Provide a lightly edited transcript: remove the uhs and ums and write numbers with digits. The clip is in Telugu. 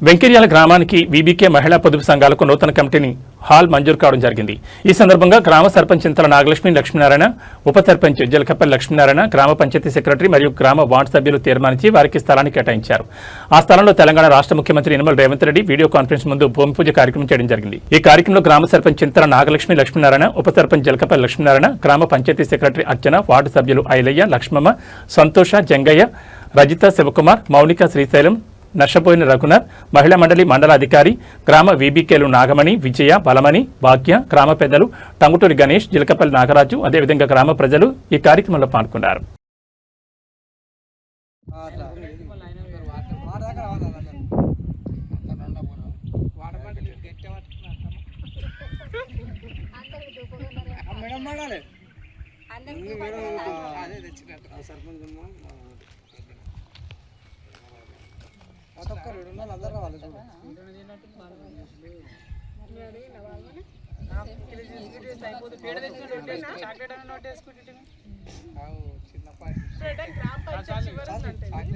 వెంకర్యాల గ్రామానికి వీబీకే మహిళా పొదుపు సంఘాలకు నూతన కమిటీని హాల్ మంజూరు కావడం జరిగింది. ఈ సందర్భంగా గ్రామ సర్పంచ్ చింతల నాగలక్ష్మి లక్ష్మీనారాయణ, ఉప సర్పంచ్ జలకపల్లి లక్ష్మీనారాయణ, గ్రామ పంచాయతీ సెక్రటరీ మరియు గ్రామ వార్డు సభ్యులు తీర్మానించి వారికి స్థలాన్ని కేటాయించారు. ఆ స్థలంలో తెలంగాణ రాష్ట్ర ముఖ్యమంత్రి యనమల రేవంత్ రెడ్డి వీడియో కాన్ఫరెన్స్ ముందు భూమి పూజ కార్యక్రమం చేయడం జరిగింది. ఈ కార్యక్రమంలో గ్రామ సర్పంచ్ చింతల నాగలక్ష్మి లక్ష్మీనారాయణ, ఉప సర్పంచ్ జలకపల్లి లక్ష్మీనారాయణ, గ్రామ పంచాయతీ సెక్రటరీ అర్చన, వార్డు సభ్యులు ఐలయ్య, లక్ష్మమ్మ, సంతోష, జంగయ్య, రజిత, శివకుమార్, మౌనిక, శ్రీశైలం, నర్షపోయిన రఘునాథ్, మహిళా మండలి మండల అధికారి, గ్రామ వీబీకేలు నాగమణి, విజయ, బలమణి, భాగ్య, గ్రామ పెద్దలు టంగుటూరి గణేష్, జిలకపల్లి నాగరాజు, అదేవిధంగా గ్రామ ప్రజలు ఈ కార్యక్రమంలో పాల్గొన్నారు. చిన్న